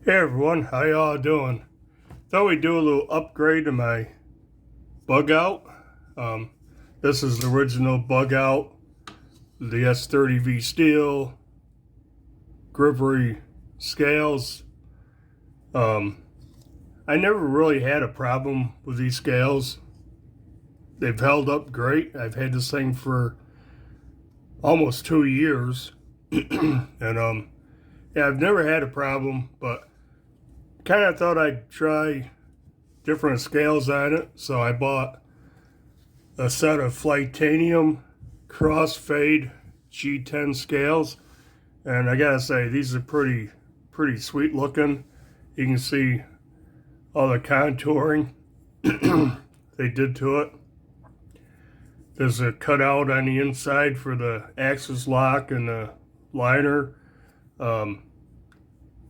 Hey everyone, how y'all doing? Thought we'd do a little upgrade to my Bugout. This is the original Bugout, the S30V steel, Grivory scales. I never really had a problem with these scales. They've held up great. I've had this thing for almost 2 years. And yeah, I've never had a problem, but kind of thought I'd try different scales on it. So I bought a set of Flytanium Crossfade G10 scales, and I gotta say these are pretty sweet looking. You can see all the contouring they did to it. There's a cutout on the inside for the axis lock and the liner.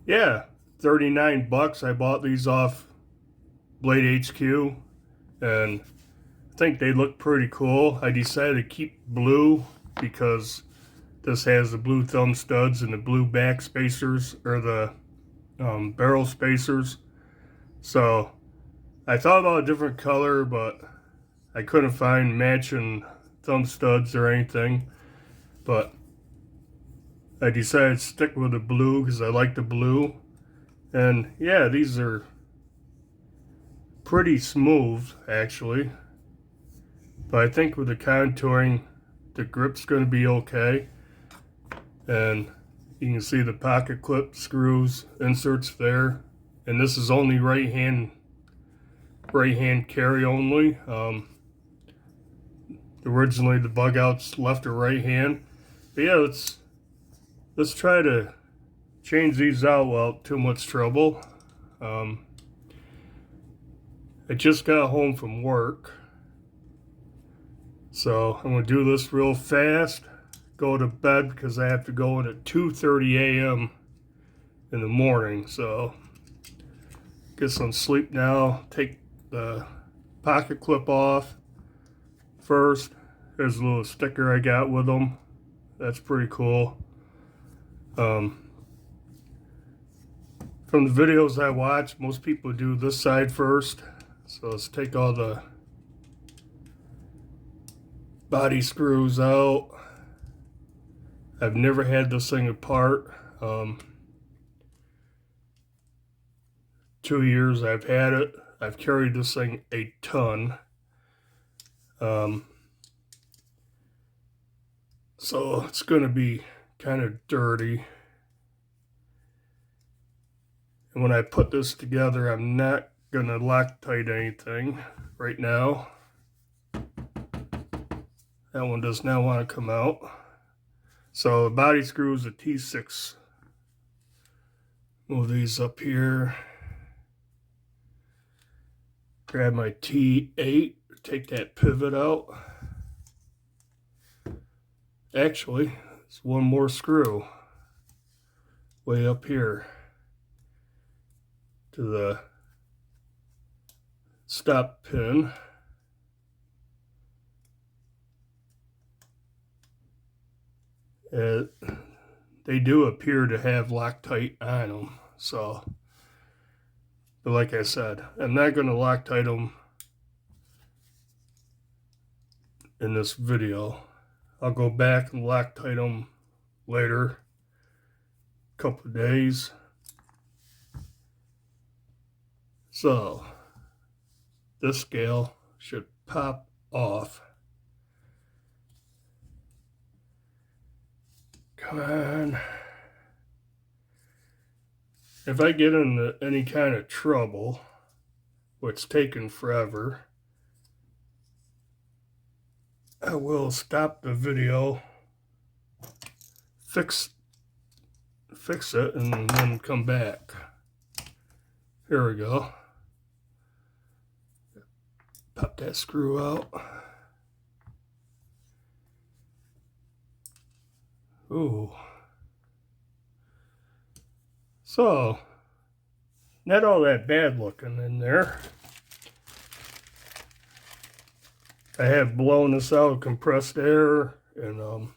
Yeah, $39. I bought these off Blade HQ, and I think they look pretty cool. I decided to keep blue because this has the blue thumb studs and the blue back spacers, or the barrel spacers. So I thought about a different color, but I couldn't find matching thumb studs or anything. But I decided to stick with the blue because I like the blue. And yeah, these are pretty smooth actually. But I think with the contouring, the grip's going to be okay. And you can see the pocket clip screws, inserts there. And this is only right hand carry only. Originally the Bugout's left or right hand. But yeah, let's try to change these out without too much trouble. I just got home from work, so I'm going to do this real fast, go to bed because I have to go in at 2:30 a.m. in the morning. So get some sleep now. Take the pocket clip off first. There's a little sticker I got with them. That's pretty cool. From the videos I watch, most people do this side first. So let's take all the body screws out. I've never had this thing apart. 2 years I've had it. I've carried this thing a ton. So it's going to be kind of dirty. And when I put this together, I'm not going to Loctite anything right now. That one does not want to come out. So the body screw is a T6. Move these up here. Grab my T8, take that pivot out. Actually, there's one more screw way up here to the stop pin. They do appear to have Loctite on them, so, but like I said, I'm not going to Loctite them in this video. I'll go back and Loctite them later, a couple of days. So this scale should pop off. Come on. If I get into any kind of trouble, which taking forever, I will stop the video, fix it, and then come back. Here we go. Pop that screw out. Ooh. So, not all that bad looking in there. I have blown this out with compressed air, and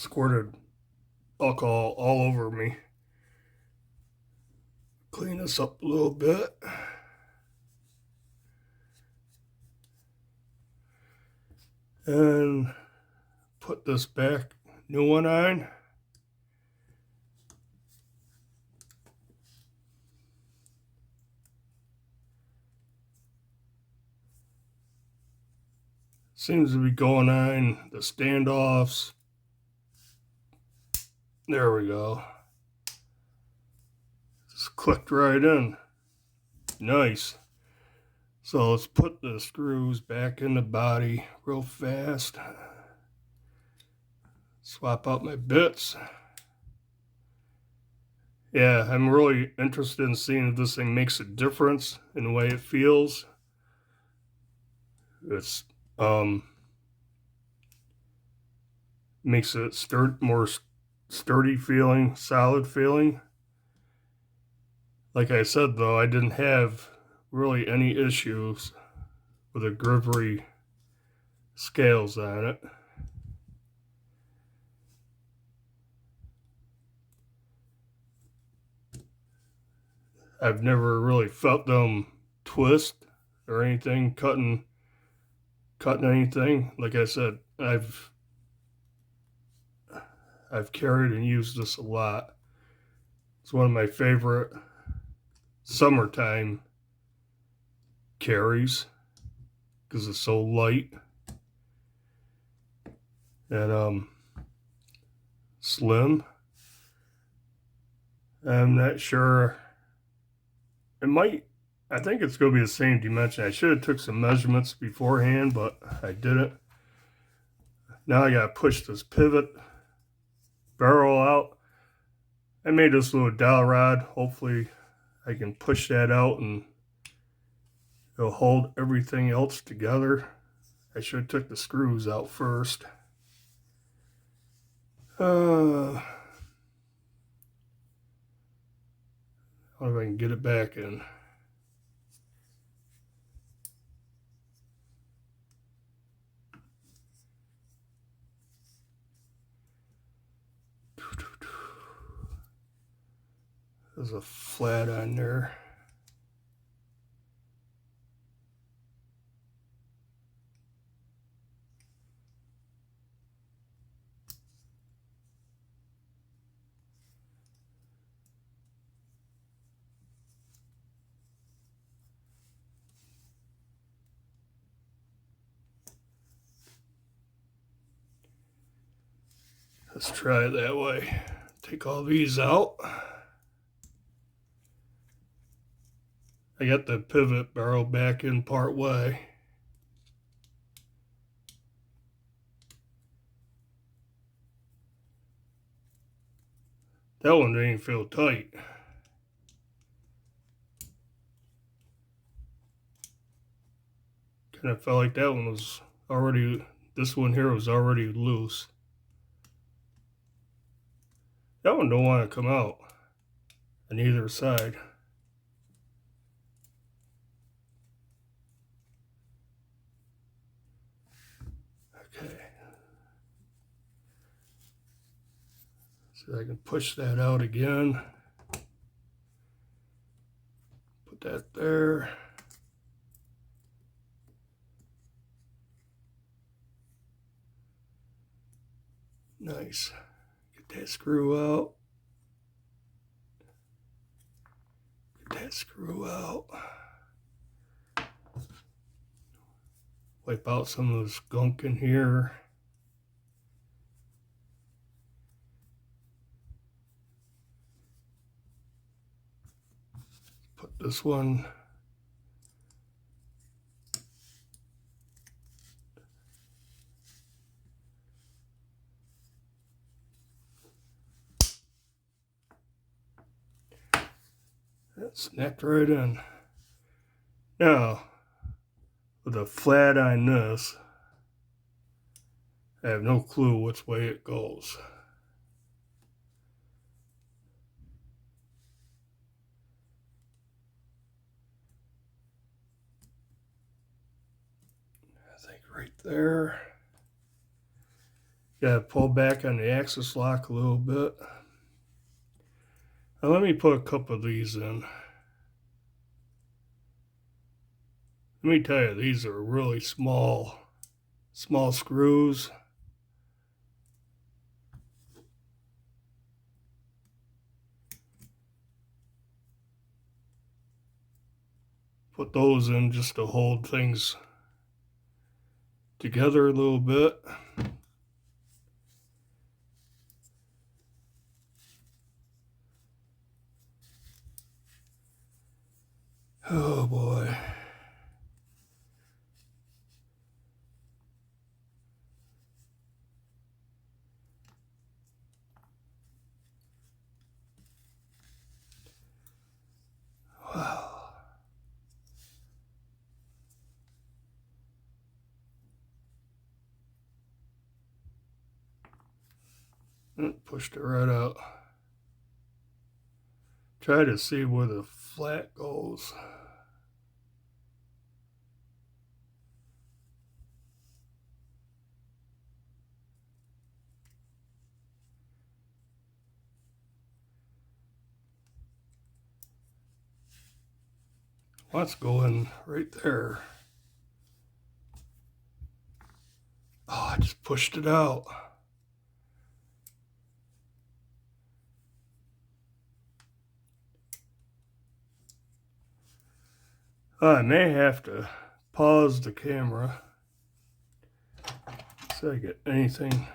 squirted alcohol all over me. Clean this up a little bit. And put this back, new one on. Seems to be going on the standoffs. There we go. Just clicked right in. Nice. So let's put the screws back in the body real fast. Swap out my bits. Yeah, I'm really interested in seeing if this thing makes a difference in the way it feels. It's makes it more sturdy feeling, solid feeling. Like I said though, I didn't have really any issues with the Grivory scales on it. I've never really felt them twist or anything, cutting anything. Like I said, I've carried and used this a lot. It's one of my favorite summertime carries because it's so light and slim. I'm not sure. I think it's going to be the same dimension. I should have took some measurements beforehand, but I didn't. Now I got to push this pivot barrel out. I made this little dowel rod. Hopefully I can push that out and it'll hold everything else together. I should have took the screws out first. I don't know if I can get it back in. There's a flat on there. Let's try it that way. Take all these out. I got the pivot barrel back in part way. That one didn't feel tight. Kind of felt like that one was already, this one here was already loose. That one don't want to come out on either side. Okay. So I can push that out again. Put that there. Nice. Get that screw out. Get that screw out. Wipe out some of this gunk in here. Put this one. That snapped right in. Now, with a flat on this, I have no clue which way it goes. I think right there. Gotta pull back on the axis lock a little bit. Now let me put a couple of these in. Let me tell you, these are really small screws. Put those in just to hold things together a little bit. Oh boy. Wow. Pushed it right out. Try to see where the flat goes. Let's go in right there. Oh, I just pushed it out. I may have to pause the camera so I get anything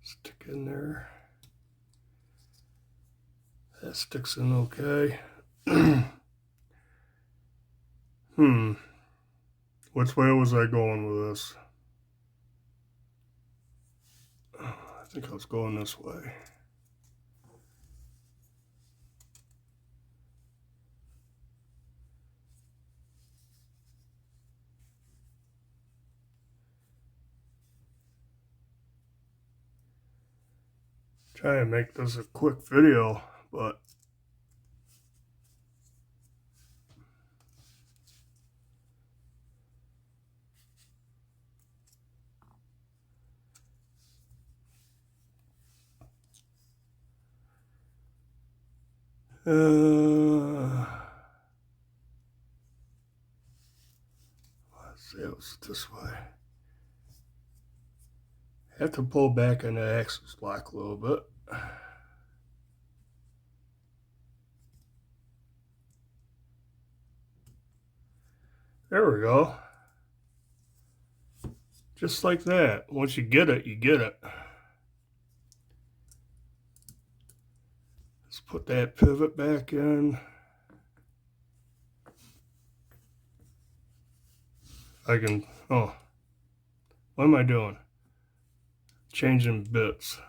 stick in there. That sticks in okay. Which way was I going with this? I think I was going this way. Try and make this a quick video, but let's see, it was this way. Have to pull back on the axis lock a little bit. There we go. Just like that. Once you get it, you get it. Let's put that pivot back in. I can, oh, what am I doing? Changing bits.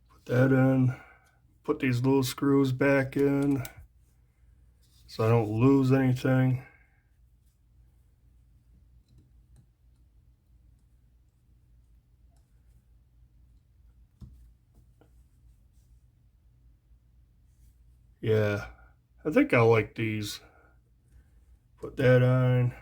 Put that in. Put these little screws back in so I don't lose anything. Yeah, I think I like these. Put that on.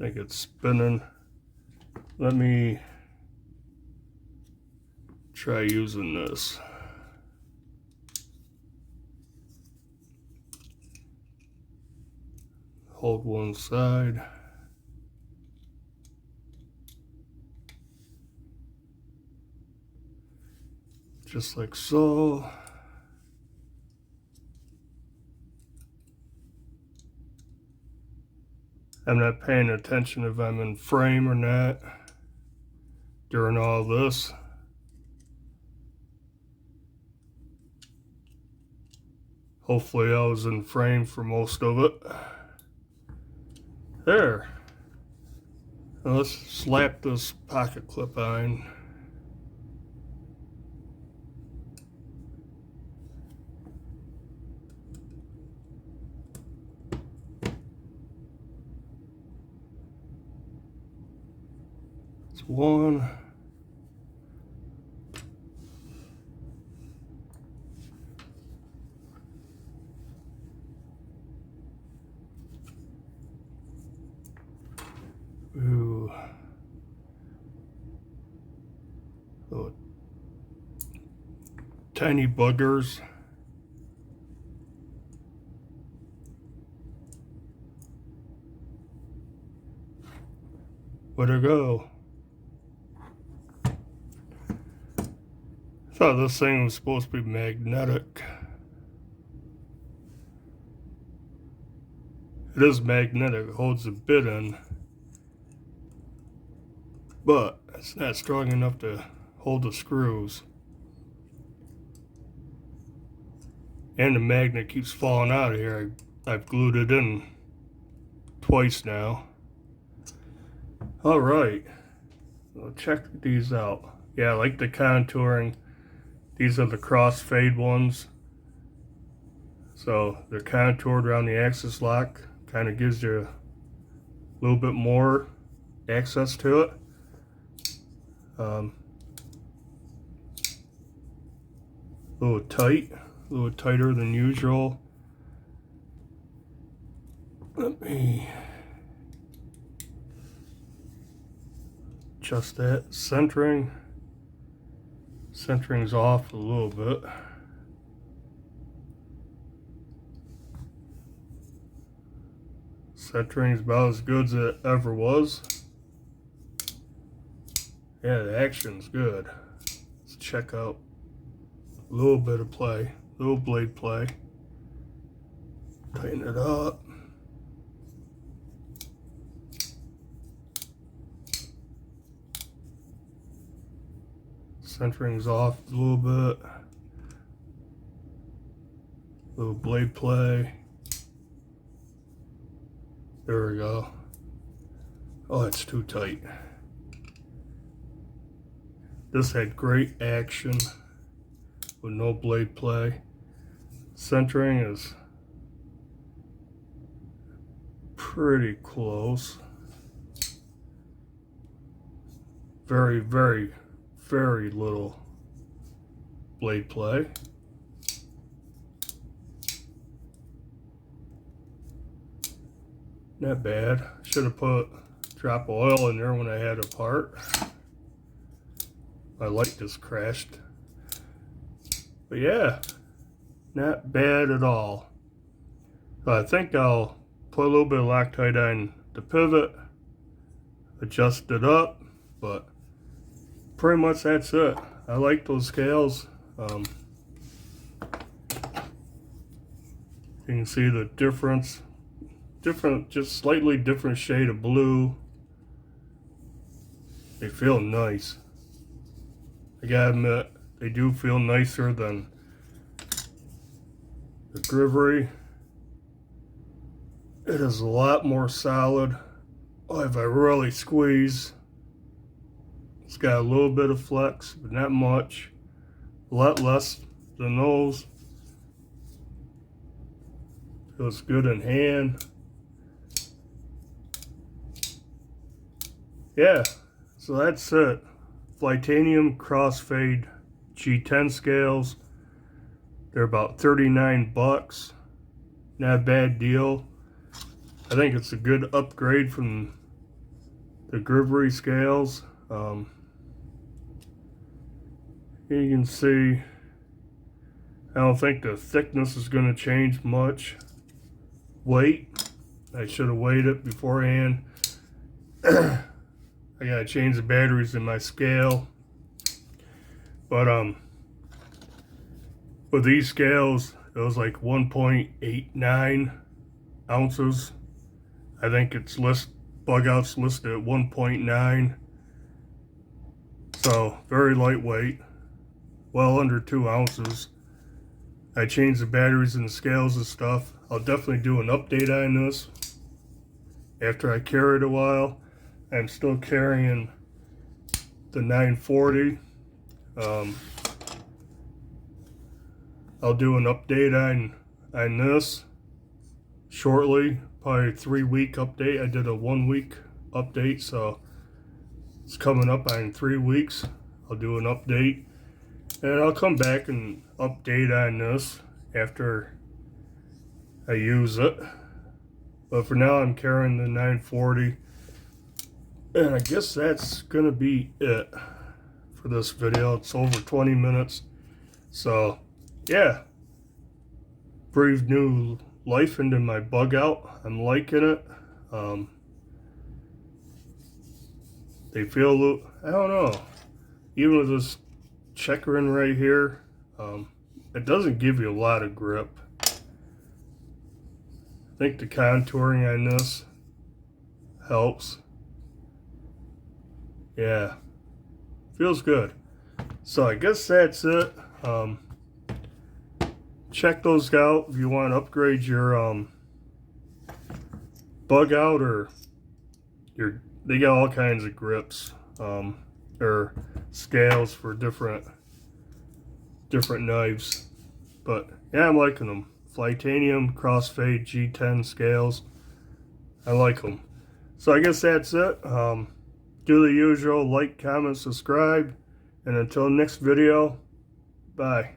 I think it's spinning. Let me try using this. Hold one side. Just like so. I'm not paying attention if I'm in frame or not during all this. Hopefully I was in frame for most of it. There. Now let's slap this pocket clip on. It's one. Ooh. Oh. Tiny buggers. Where'd it go? Thought this thing was supposed to be magnetic. It is magnetic, it holds a bit in, but it's not strong enough to hold the screws. And the magnet keeps falling out of here. I've glued it in twice now. Alright, so check these out. Yeah, I like the contouring. These are the crossfade ones. So they're contoured around the axis lock. Kind of gives you a little bit more access to it. A little tight, a little tighter than usual. Let me adjust that. Centering's off a little bit. Centering's about as good as it ever was. Yeah, the action's good. Let's check out a little bit of play, a little blade play. Tighten it up. Centering's off a little bit. Little blade play. There we go. Oh, it's too tight. This had great action with no blade play. Centering is pretty close. Very, very, very little blade play. Not bad. Should have put a drop of oil in there when I had it apart. My light just crashed. But yeah, not bad at all. So I think I'll put a little bit of Loctite on the pivot, adjust it up, but pretty much that's it. I like those scales. You can see the difference. Just slightly different shade of blue. They feel nice. I gotta admit, they do feel nicer than the Grivory. It is a lot more solid. Oh, if I really squeeze, it's got a little bit of flex, but not much. A lot less than those. Feels good in hand. Yeah, so that's it. Flytanium Crossfade G10 scales. They're about 39 bucks. Not a bad deal. I think it's a good upgrade from the Grivory scales. You can see, I don't think the thickness is going to change much. Weight, I should have weighed it beforehand. I gotta change the batteries in my scale. But with these scales, it was like 1.89 ounces. I think it's Bugout's listed at 1.9. So very lightweight, well under 2 ounces. I changed the batteries and the scales and stuff. I'll definitely do an update on this after I carry it a while. I'm still carrying the 940. I'll do an update on this shortly, probably a 3-week update. I did a 1-week update, so It's coming up in 3 weeks. I'll do an update, and I'll come back and update on this after I use it. But for now, I'm carrying the 940, and I guess that's gonna be it for this video. It's over 20 minutes, so yeah, breathed new life into my bug out. I'm liking it. They feel a little, I don't know, even with this checkering right here, it doesn't give you a lot of grip. I think the contouring on this helps. Yeah, feels good. So I guess that's it. Check those out if you want to upgrade your bug out, or they got all kinds of grips or scales for different knives. But yeah, I'm liking them. Flytanium Crossfade G10 scales. I like them. So I guess that's it. Do the usual, like, comment, subscribe, and until next video, bye.